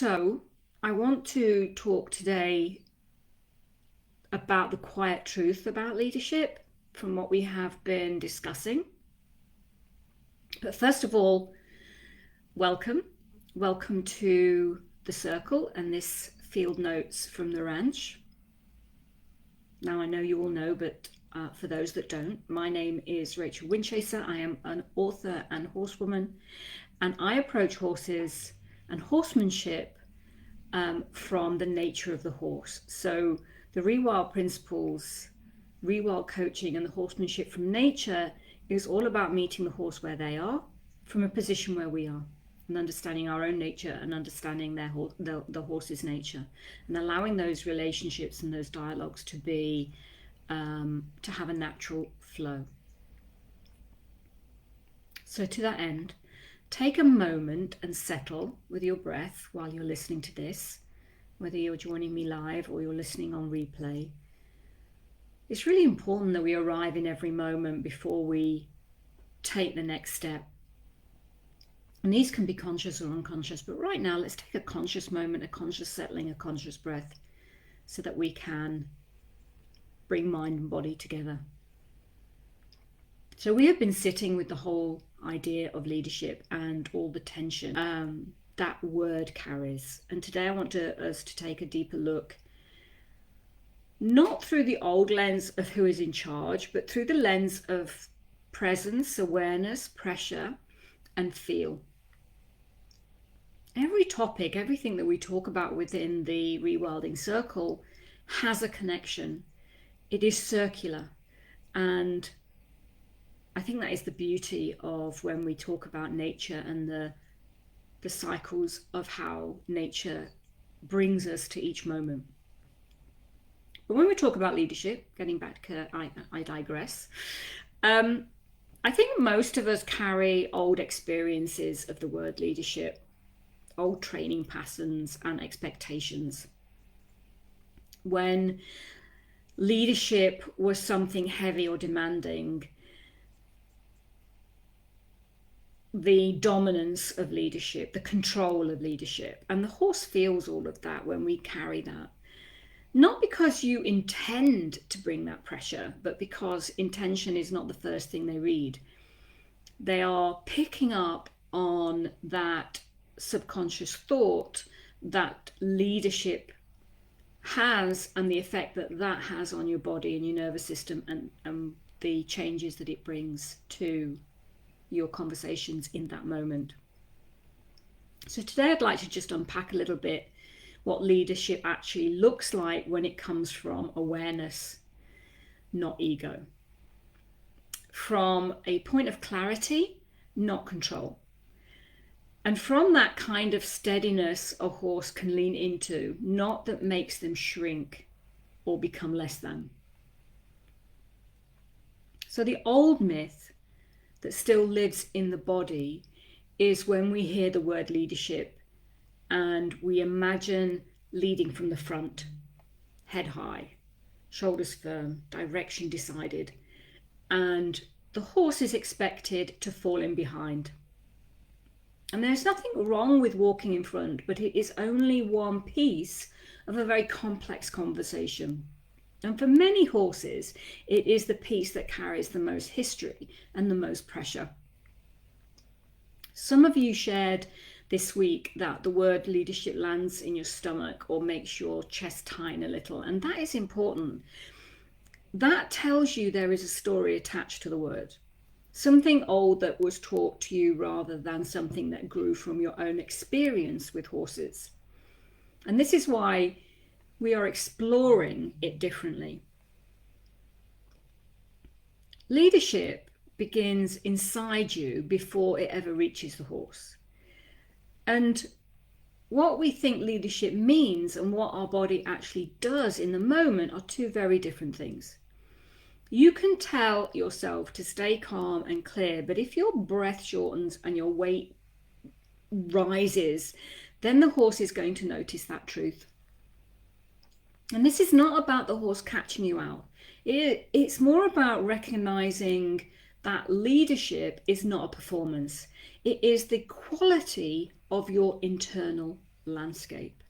So I want to talk today about the quiet truth about leadership from what we have been discussing. But first of all, welcome to the circle and this field notes from the ranch. Now I know you all know, but for those that don't, my name is Rachel Winchester. I am an author and horsewoman, and I approach horses and horsemanship from the nature of the horse. So the rewild principles, rewild coaching, and the horsemanship from nature is all about meeting the horse where they are, from a position where we are, and understanding our own nature and understanding the horse's nature, and allowing those relationships and those dialogues to be to have a natural flow. So to that end, take a moment and settle with your breath while you're listening to this, whether you're joining me live or you're listening on replay. It's really important that we arrive in every moment before we take the next step. And these can be conscious or unconscious, but right now let's take a conscious moment, a conscious settling, a conscious breath, so that we can bring mind and body together. So we have been sitting with the whole idea of leadership and all the tension that word carries. And today I want us to take a deeper look, not through the old lens of who is in charge, but through the lens of presence, awareness, pressure, and feel. Every topic, everything that we talk about within the rewilding circle has a connection. It is circular, and I think that is the beauty of when we talk about nature and the cycles of how nature brings us to each moment. But when we talk about leadership, getting back, I digress. I think most of us carry old experiences of the word leadership, old training patterns and expectations. When leadership was something heavy or demanding, the dominance of leadership, the control of leadership, and the horse feels all of that when we carry that. Not because you intend to bring that pressure, but because intention is not the first thing they read. They are picking up on that subconscious thought that leadership has and the effect that that has on your body and your nervous system, and the changes that it brings to your conversations in that moment. So today I'd like to just unpack a little bit what leadership actually looks like when it comes from awareness, not ego. From a point of clarity, not control. And from that kind of steadiness a horse can lean into, not that makes them shrink or become less than. So the old myth that still lives in the body is when we hear the word leadership and we imagine leading from the front, head high, shoulders firm, direction decided, and the horse is expected to fall in behind. And there's nothing wrong with walking in front, but it is only one piece of a very complex conversation. And for many horses, it is the piece that carries the most history and the most pressure. Some of you shared this week that the word leadership lands in your stomach or makes your chest tighten a little, and that is important. That tells you there is a story attached to the word. Something old that was taught to you rather than something that grew from your own experience with horses. And this is why we are exploring it differently. Leadership begins inside you before it ever reaches the horse. And what we think leadership means and what our body actually does in the moment are two very different things. You can tell yourself to stay calm and clear, but if your breath shortens and your weight rises, then the horse is going to notice that truth. And this is not about the horse catching you out. It's more about recognizing that leadership is not a performance. It is the quality of your internal landscape.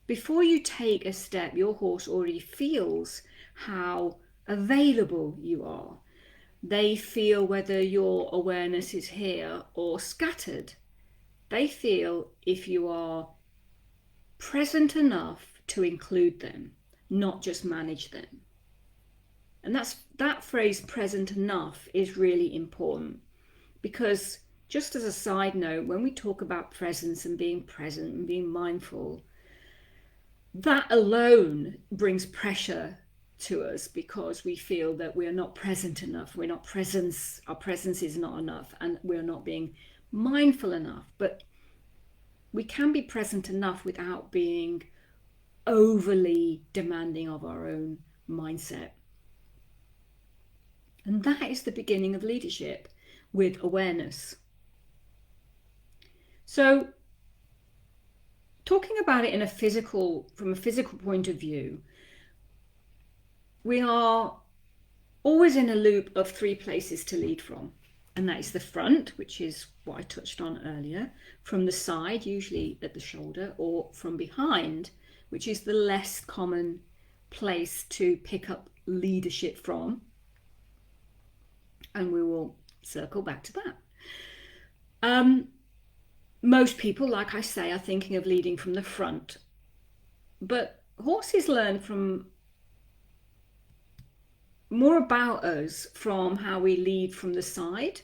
Before you take a step, your horse already feels how available you are. They feel whether your awareness is here or scattered. They feel if you are present enough to include them, not just manage them. And that phrase, present enough, is really important, because just as a side note, when we talk about presence and being present and being mindful, that alone brings pressure to us, because we feel that we are not present enough. We're not presence. Our presence is not enough, and we're not being mindful enough. But we can be present enough without being overly demanding of our own mindset. And that is the beginning of leadership, with awareness. So, talking about it from a physical point of view, we are always in a loop of 3 places to lead from. And that is the front, which is what I touched on earlier, from the side, usually at the shoulder, or from behind, which is the less common place to pick up leadership from. And we will circle back to that. Most people, like I say, are thinking of leading from the front. But horses learn from more about us from how we lead from the side.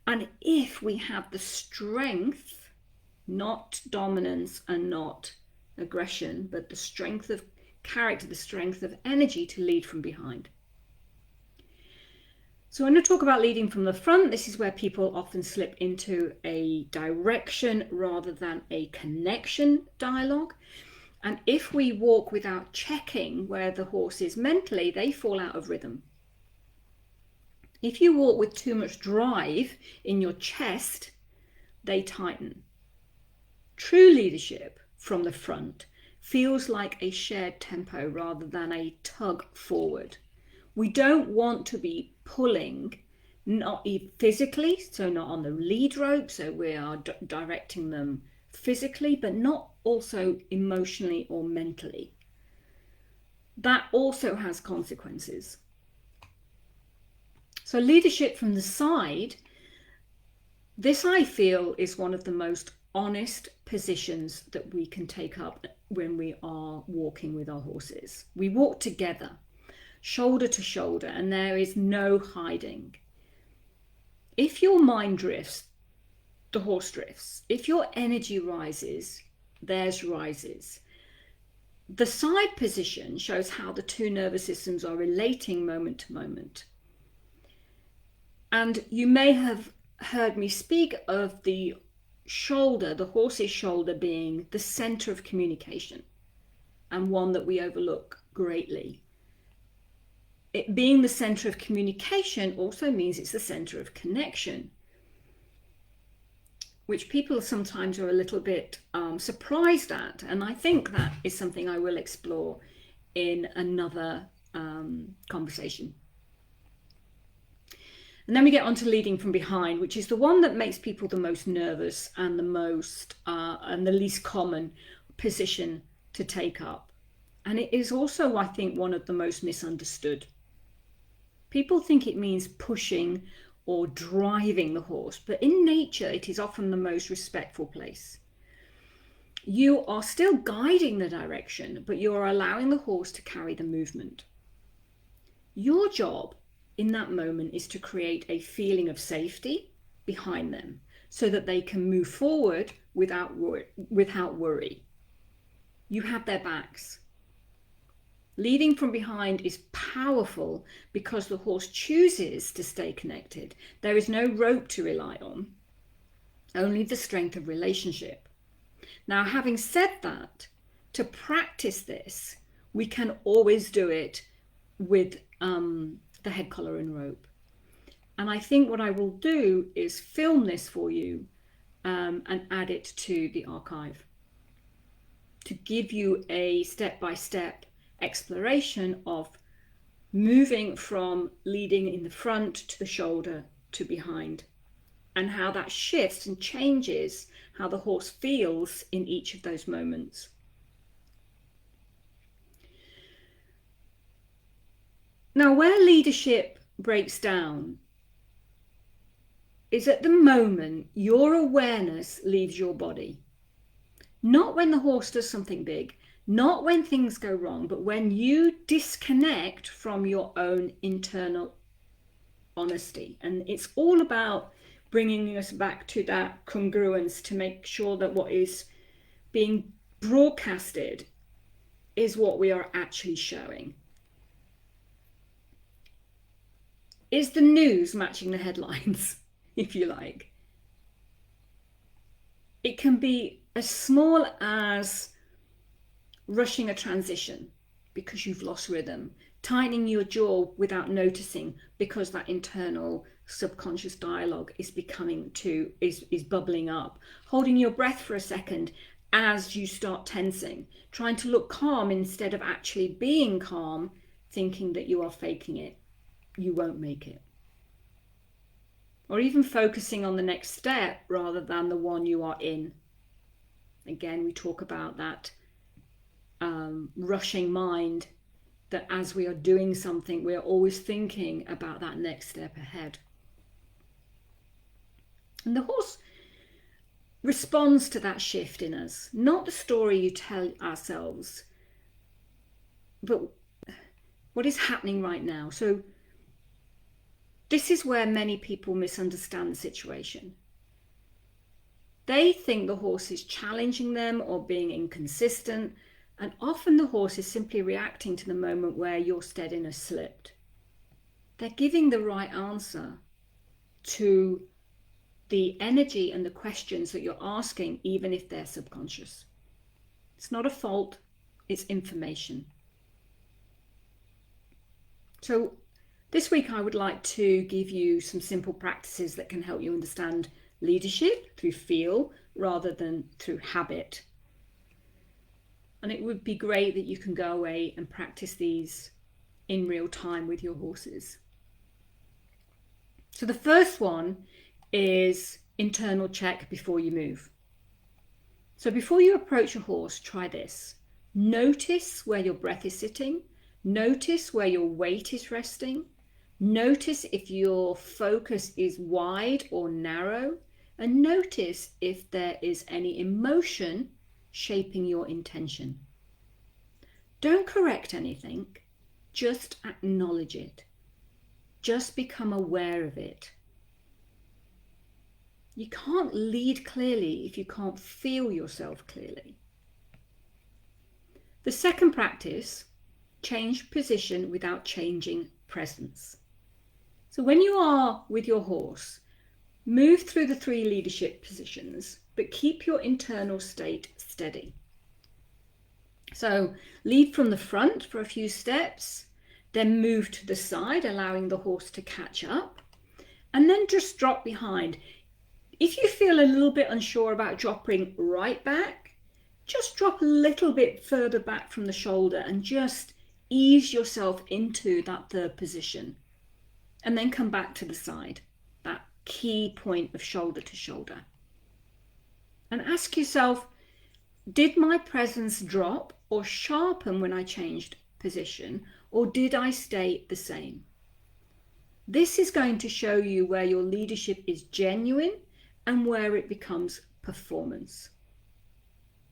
And if we have the strength, not dominance and not aggression, but the strength of character, the strength of energy to lead from behind. So when I talk about leading from the front, this is where people often slip into a direction rather than a connection dialogue. And if we walk without checking where the horse is mentally, they fall out of rhythm. If you walk with too much drive in your chest, they tighten. True leadership from the front feels like a shared tempo rather than a tug forward. We don't want to be pulling, not physically, so not on the lead rope, so we are directing them physically, but not also emotionally or mentally. That also has consequences. So leadership from the side, this I feel is one of the most honest positions that we can take up when we are walking with our horses. We walk together, shoulder to shoulder, and there is no hiding. If your mind drifts, the horse drifts. If your energy rises, theirs rises. The side position shows how the 2 nervous systems are relating moment to moment. And you may have heard me speak of the shoulder, the horse's shoulder, being the center of communication, and one that we overlook greatly. It being the center of communication also means it's the center of connection, which people sometimes are a little bit surprised at. And I think that is something I will explore in another conversation. And then we get on to leading from behind, which is the one that makes people the most nervous and the most and the least common position to take up. And it is also, I think, one of the most misunderstood. People think it means pushing or driving the horse, but in nature, it is often the most respectful place. You are still guiding the direction, but you are allowing the horse to carry the movement. Your job in that moment is to create a feeling of safety behind them so that they can move forward without worry. You have their backs. Leading from behind is powerful because the horse chooses to stay connected. There is no rope to rely on, only the strength of relationship. Now, having said that, to practice this, we can always do it with the head collar and rope. And I think what I will do is film this for you and add it to the archive to give you a step-by-step exploration of moving from leading in the front to the shoulder to behind, and how that shifts and changes how the horse feels in each of those moments. Now, where leadership breaks down is at the moment your awareness leaves your body. Not when the horse does something big, not when things go wrong, but when you disconnect from your own internal honesty. And it's all about bringing us back to that congruence to make sure that what is being broadcasted is what we are actually showing. Is the news matching the headlines, if you like? It can be as small as rushing a transition because you've lost rhythm, tightening your jaw without noticing because that internal subconscious dialogue is bubbling up, holding your breath for a second as you start tensing, trying to look calm instead of actually being calm, thinking that you are faking it. You won't make it. Or even focusing on the next step rather than the one you are in. Again, we talk about that rushing mind, that as we are doing something, we are always thinking about that next step ahead. And the horse responds to that shift in us, not the story you tell ourselves, but what is happening right now. So this is where many people misunderstand the situation. They think the horse is challenging them or being inconsistent, and often the horse is simply reacting to the moment where your steadiness slipped. They're giving the right answer to the energy and the questions that you're asking, even if they're subconscious. It's not a fault, it's information. So this week I would like to give you some simple practices that can help you understand leadership through feel rather than through habit. And it would be great that you can go away and practice these in real time with your horses. So the first one is internal check before you move. So before you approach a horse, try this. Notice where your breath is sitting. Notice where your weight is resting. Notice if your focus is wide or narrow. And notice if there is any emotion shaping your intention. Don't correct anything, just acknowledge it. Just become aware of it. You can't lead clearly if you can't feel yourself clearly. The second practice, change position without changing presence. So when you are with your horse, move through the 3 leadership positions, but keep your internal state steady. So lead from the front for a few steps, then move to the side, allowing the horse to catch up, and then just drop behind. If you feel a little bit unsure about dropping right back, just drop a little bit further back from the shoulder and just ease yourself into that third position, and then come back to the side, that key point of shoulder to shoulder. And ask yourself, did my presence drop or sharpen when I changed position, or did I stay the same? This is going to show you where your leadership is genuine and where it becomes performance.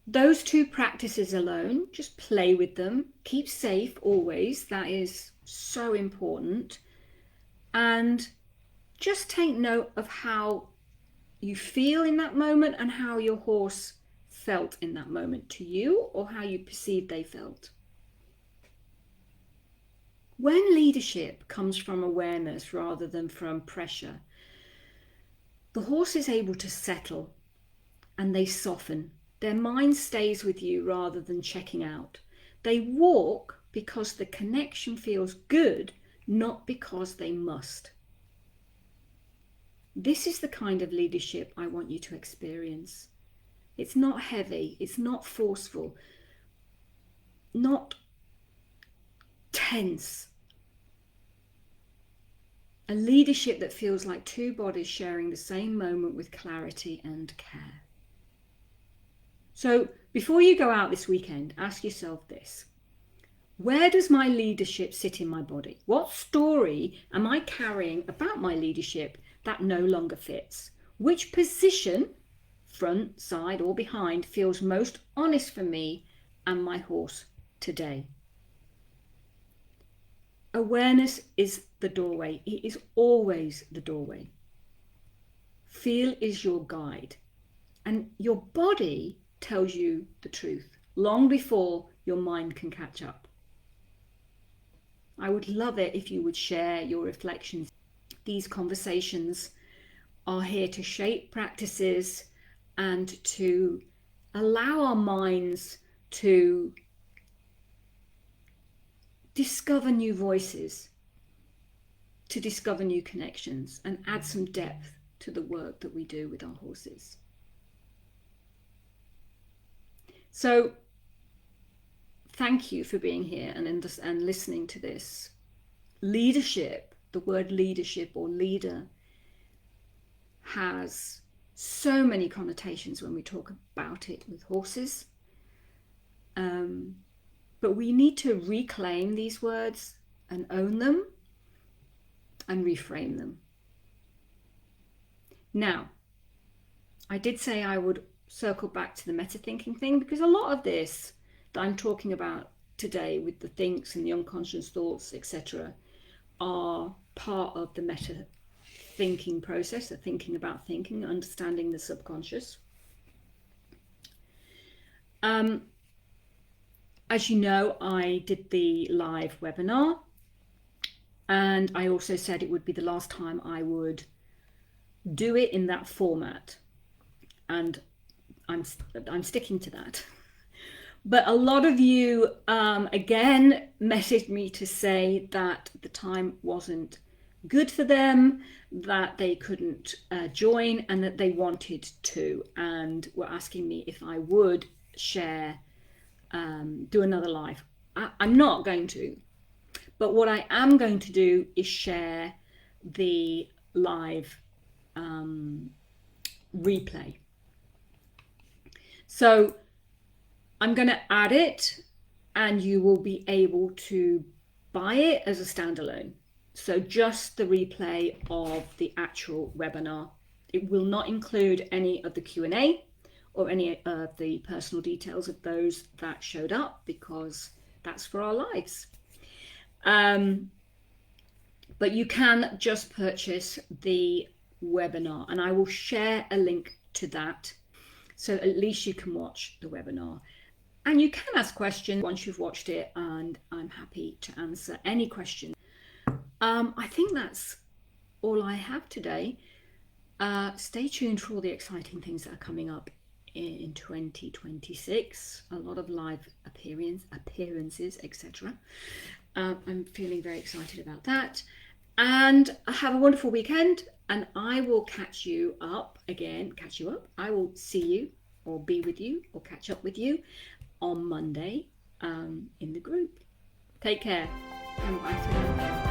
Those 2 practices alone, just play with them. Keep safe always. That is so important. And just take note of how you feel in that moment and how your horse felt in that moment to you, or how you perceived they felt. When leadership comes from awareness rather than from pressure, the horse is able to settle and they soften. Their mind stays with you rather than checking out. They walk because the connection feels good, not because they must. This is the kind of leadership I want you to experience. It's not heavy, it's not forceful, not tense. A leadership that feels like two bodies sharing the same moment with clarity and care. So before you go out this weekend, ask yourself this. Where does my leadership sit in my body? What story am I carrying about my leadership that no longer fits? Which position, front, side, or behind, feels most honest for me and my horse today? Awareness is the doorway. It is always the doorway. Feel is your guide. And your body tells you the truth long before your mind can catch up. I would love it if you would share your reflections. These conversations are here to shape practices and to allow our minds to discover new voices, to discover new connections, and add some depth to the work that we do with our horses. So thank you for being here and listening to this. Leadership, the word leadership or leader, has so many connotations when we talk about it with horses. But we need to reclaim these words and own them and reframe them. Now, I did say I would circle back to the meta-thinking thing, because a lot of this that I'm talking about today with the thinks and the unconscious thoughts, etc., are part of the meta-thinking process, the thinking about thinking, understanding the subconscious. As you know, I did the live webinar, and I also said it would be the last time I would do it in that format, and I'm sticking to that. But a lot of you again messaged me to say that the time wasn't good for them, that they couldn't join, and that they wanted to, and were asking me if I would share, do another live. I'm not going to, but what I am going to do is share the live replay. So I'm going to add it, and you will be able to buy it as a standalone. So just the replay of the actual webinar. It will not include any of the Q&A or any of the personal details of those that showed up, because that's for our lives. But you can just purchase the webinar, and I will share a link to that, so at least you can watch the webinar. And you can ask questions once you've watched it, and I'm happy to answer any question. I think that's all I have today. Stay tuned for all the exciting things that are coming up in 2026. A lot of live appearances, etc. I'm feeling very excited about that. And have a wonderful weekend, and I will catch you up. I will see you, or be with you, or catch up with you on Monday in the group. Take care, and bye for now.